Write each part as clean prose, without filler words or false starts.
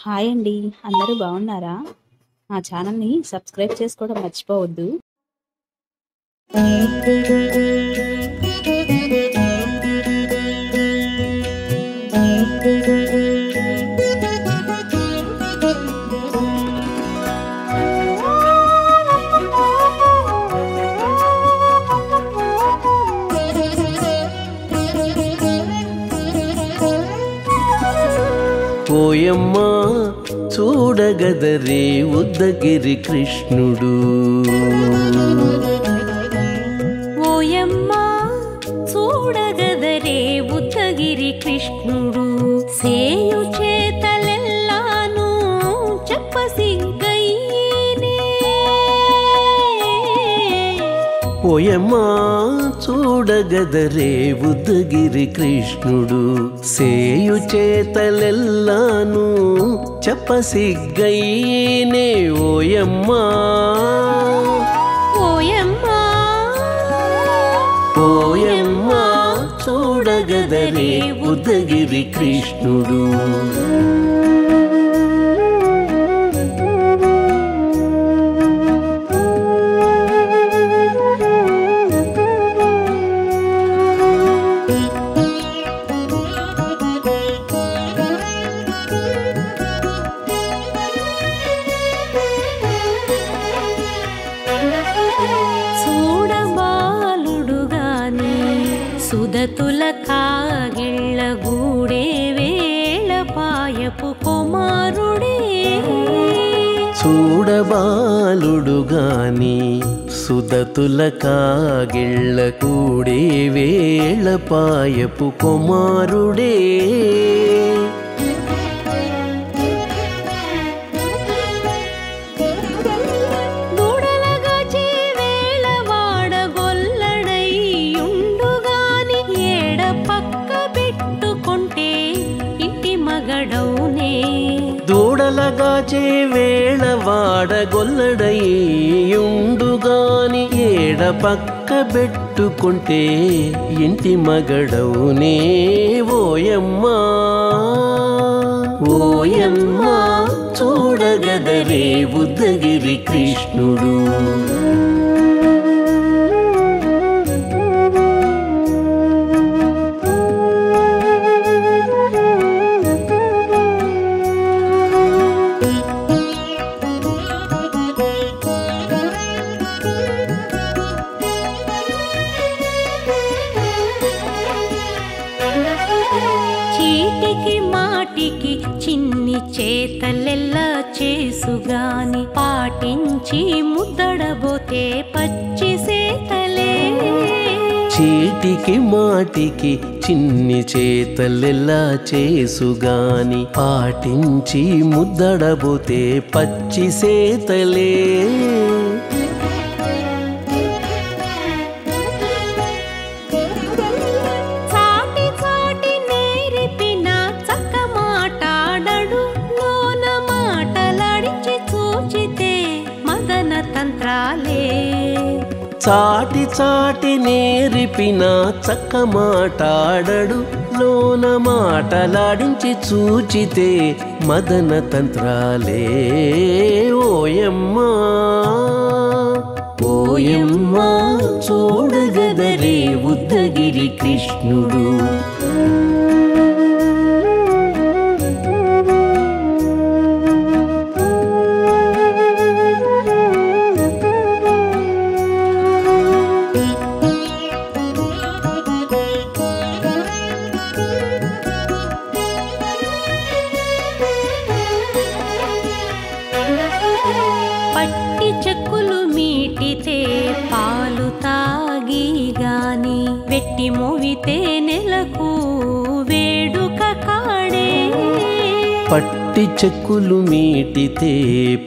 Hi అండి. అందరూ బాగున్నారా? మా ఛానల్‌ని సబ్స్క్రైబ్ చేసుకోవడం మర్చిపోవద్దు. ఓయమ్మా చూడగదరే ఉద్దగిరి కృష్ణుడు. ఓయమ్మా చూడగదరే ఉద్దగిరి కృష్ణుడు. సేయు చేతలెల్లాను చెప్పసిగ్గయ్యేనే. ఓయమ్మా చూడగదరే ఉద్దగిరి కృష్ణుడు. సేయు చేతలెల్లాను చెప్పసిగ్గయ్యేనే. ఓయమ్మా ఓయమ్మా ఓయమ్మా చూడగదరే ఉద్దగిరి కృష్ణుడు. సుదతుల కాగిళ్ళ గూడే వేళ పాయపు కుమారుడే. చూడబాలుడు గాని సుదతుల కాగిళ్ళ కూడే వేళ పాయపు కుమారుడే. దూడలగాచే వేళ వాడగొల్లడయ్యుండుగాని ఏడ పక్క పెట్టుకుంటే ఇంటి మగడవునే. ఓయమ్మా ఓయమ్మా చూడగదరే ఉద్దగిరి కృష్ణుడు. చీటికి మాటికి చిన్ని చేతలెల్లా చేసుగాని పాటించి ముద్దడబోతే పచ్చి సేతలే. చీటికి మాటికి చిన్ని చేతలెల్లా చేసుగాని పాటించి ముద్దడబోతే పచ్చి సేతలే. చాటి చాటి నేరిపిన చక్క మాటాడడు లోన మాటలాడించి చూచితే మదన తంత్రాలే. ఓయమ్మా ఓయమ్మా చూడగదరే ఉద్దగిరి కృష్ణుడు. పట్టి చెక్కులు మీటితే పాలు తాగి గాని వెట్టి మోవితే నెలకు వేడుక కాడే. పట్టి చెక్కులు మీటితే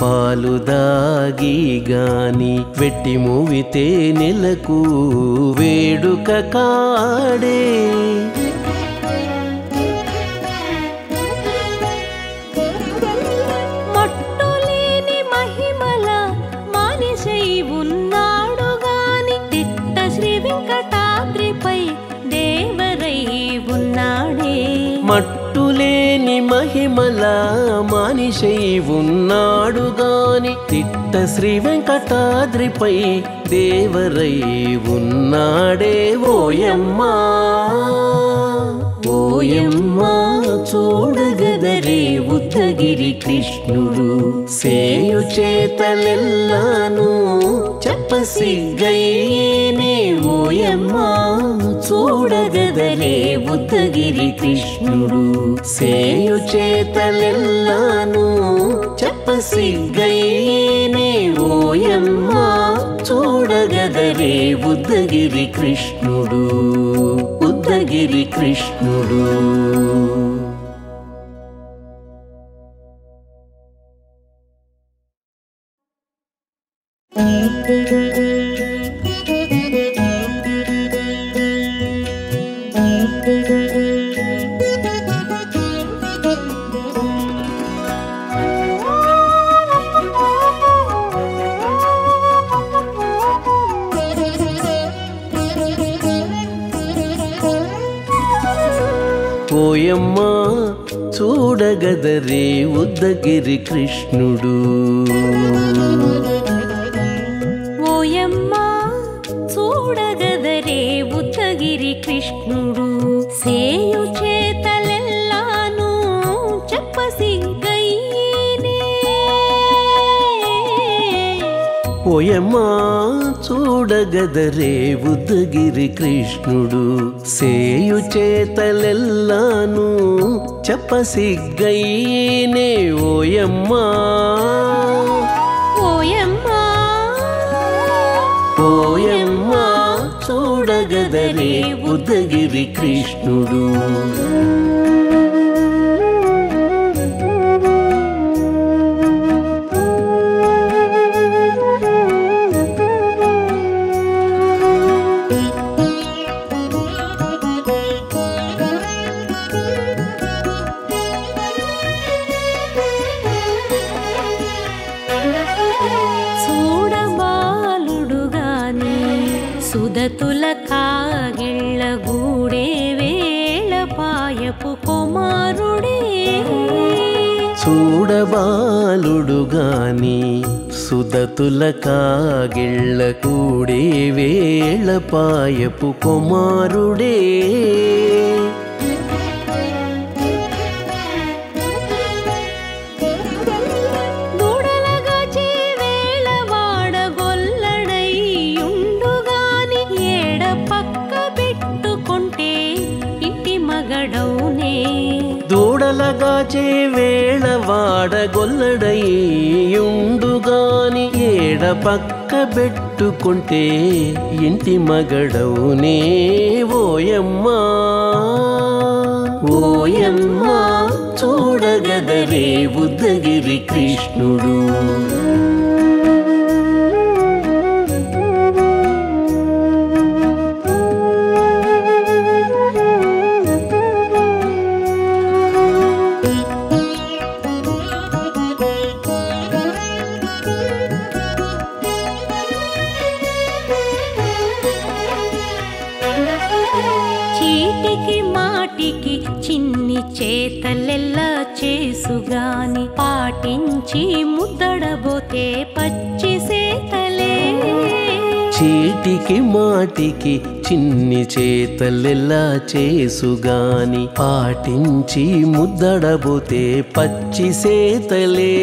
పాలు దాగి గాని వెట్టి మూవితే నెలకు వేడుక కాడే. మట్టులేని మహిమ మహిమల మనిషై ఉన్నాడు గాని తిట్ట శ్రీ వెంకటాద్రిపై దేవరై ఉన్నాడే ఓయమ్మా ఓయమ్మా చూడగదరే ఉద్దగిరి కృష్ణుడు సేయు చేతలెల్లాను చెప్పసిగ్గయ్యేనే ఓయమ్మా చూడగదరే ఉద్దగిరి కృష్ణుడు సేయు చేతలెల్లాను చెప్పసిగ్గయ్యేనే ఓయమ్మా చూడగదరే ఉద్దగిరి కృష్ణుడు ఉద్దగిరి కృష్ణుడు. ఓయమ్మా చూడగదరే ఉద్దగిరి కృష్ణుడు ఓయమ్మా చూడగదరే ఉద్దగిరి కృష్ణుడు సేయు చేతలెల్లాను చెప్పసిగ్గయ్యేనే ఓయమ్మా చూడగదరే ఉద్దగిరి కృష్ణుడు సేయు చేతలెల్లాను చెప్పసిగ్గయ్యేనే ఓయమ్మా ఓయమ్మా ఓయమ్మా చూడగదరే ఉద్దగిరి కృష్ణుడు. సుదతుల కాగిళ్ళ గూడే వేళ పాయపు కుమారుడే చూడబాలుడు గాని సుదతుల కాగిళ్ళ కూడే వేళ పాయపు కుమారుడే దూడలగాచే వేళ వాడగొల్లడయ్యుండుగాని ఏడ పక్క పెట్టుకుంటే ఇంటి మగడవునే ఓయమ్మా ఓయమ్మా చూడగదరే ఉద్దగిరి కృష్ణుడు. చిన్ని చేతలెల్లా చేసుగాని పాటించి ముద్దడబోతే పచ్చి సేతలే చీటికి మాటికి చిన్ని చేతలెల్లా చేసుగాని పాటించి ముద్దడబోతే పచ్చి సేతలే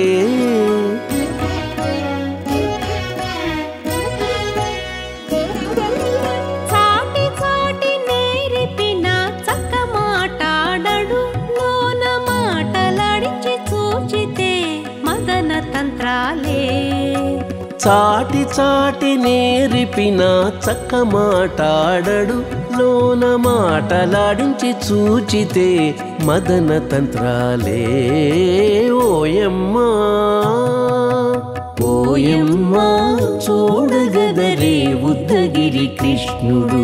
చాటి చాటి నేరిపిన చక్క మాటాడడు లోన మాటలాడించి చూచితే మదన తంత్రాలే ఓయమ్మా ఓయమ్మా చూడగదరే ఉద్దగిరి కృష్ణుడు.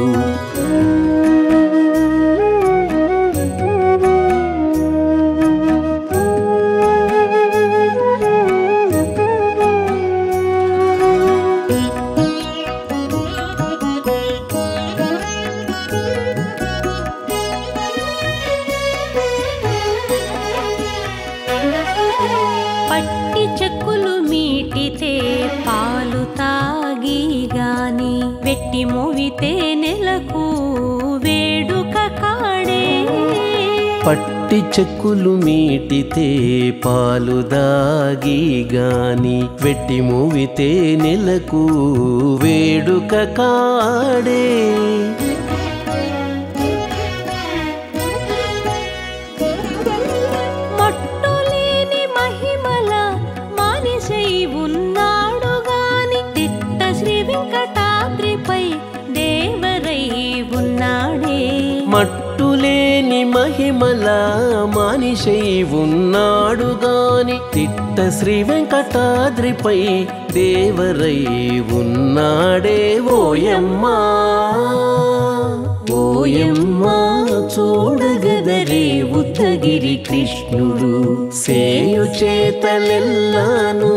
పట్టి చెక్కులు మీటితే పాలు తాగి గాని వెట్టి మోవితే నెలకు వేడుక కాడే పట్టి చెక్కులు మీటితే పాలు దాగి గాని వెట్టి మూవితే నెలకు వేడుక కాడే మట్టులేని మహిమల మానిషై ఉన్నాడు గాని తిట్ట శ్రీ వెంకటాద్రిపై దేవరై ఉన్నాడే మట్టులేని మహిమల మానిషై ఉన్నాడు గాని తిట్ట శ్రీ వెంకటాద్రిపై దేవరై ఉన్నాడే ఓయమ్మా ఓయమ్మా చూడగదరే ఉద్దగిరి కృష్ణుడు సేయు చేతలెల్లాను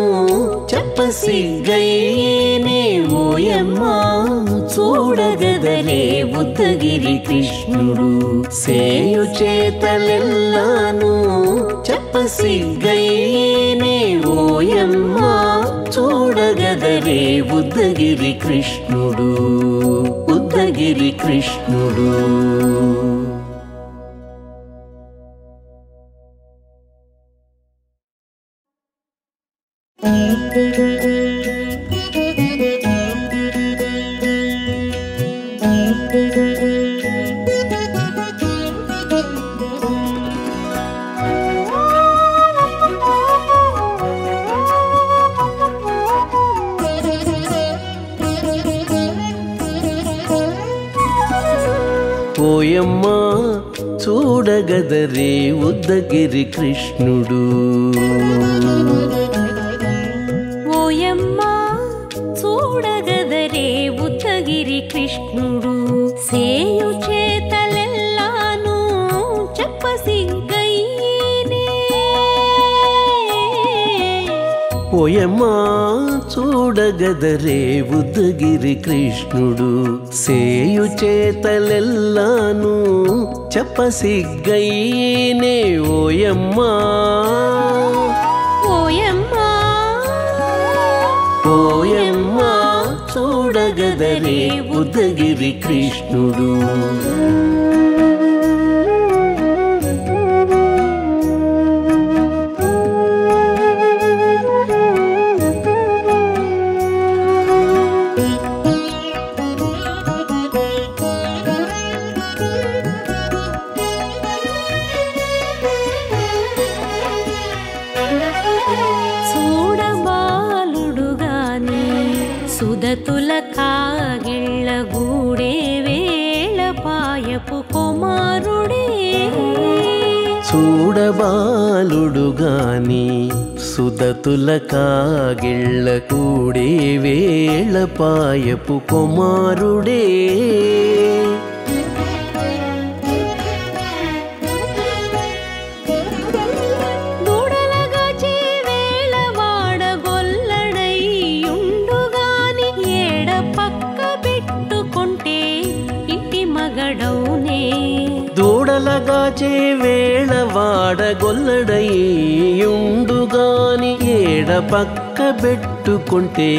చెప్పసిగ్గయ్యేనే ఓయమ్మా చూడగదరే ఉద్దగిరి కృష్ణుడు సేయు చేతలెల్లాను చెప్పసిగ్గయ్యేనే ఓయమ్మా చూడగదరే ఉద్దగిరి కృష్ణుడు ఉద్దగిరి కృష్ణుడు ఓయమ్మా చూడగదరే ఉద్దగిరి కృష్ణుడు ఓయమ్మా చూడగదరే ఉద్దగిరి కృష్ణుడు సేయు చేతలెల్లాను చెప్పసిగ్గయ్యేనే ఓయమ్మా చూడగదరే ఉద్దగిరి కృష్ణుడు సేయు చేతలెల్లాను చెప్పసిగ్గయ్యేనే ఓయమ్మా ఓయమ్మా ఓయమ్మా చూడగదరే ఉద్దగిరి కృష్ణుడు చూడబాలుడు గాని సుదతుల కాగిళ్ళ గూడే వేళ పాయపు కుమారుడే చూడబాలుడు గాని సుదతుల కాగిళ్ళ కూడే వేళ పాయపు కుమారుడే దూడలగాచి వేళ వాడగొల్లడై ఉండుగాని ఏడ పక్క పెట్టుకుంటే ఇంటి మగడౌనే దూడలగాచే వేళ వాడగొల్లడయ్యుండుగాని ఏడ పక్క పెట్టుకుంటే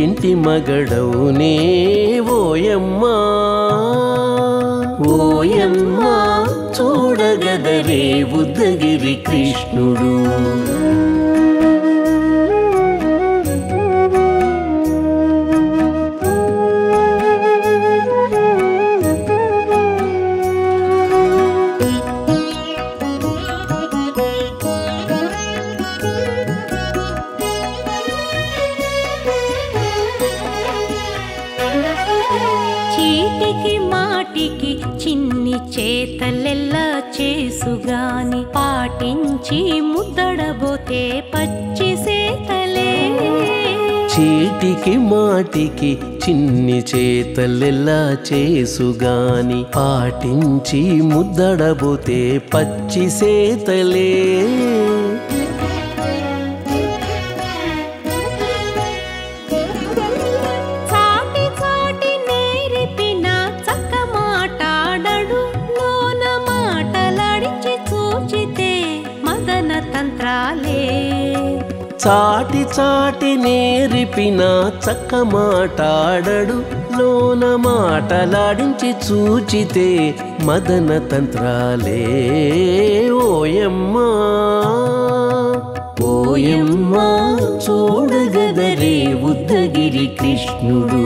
ఇంటి మగడవునే ఓయమ్మా ఓయమ్మా చూడగదరే ఉద్దగిరి కృష్ణుడు చీటికి మాటికి చిన్ని చేతలెల్లా చేసుగాని పాటించి ముద్దడబోతే పచ్చి సేతలే చీటికి మాటికి చిన్ని చేతలెల్లా చేసుగాని పాటించి ముద్దడబోతే పచ్చి సేతలే చాటి చాటి నేర్పిన చక్క మాటాడడు లోన మాటలాడిచి చూచితే మదన తంత్రాలే చాటి చాటి నేర్పిన చక్క మాటాడడు లోన మాటలాడించి చూచితే మదన తంత్రాలే ఓయమ్మా ఓయమ్మా చూడగదరే ఉద్దగిరి కృష్ణుడు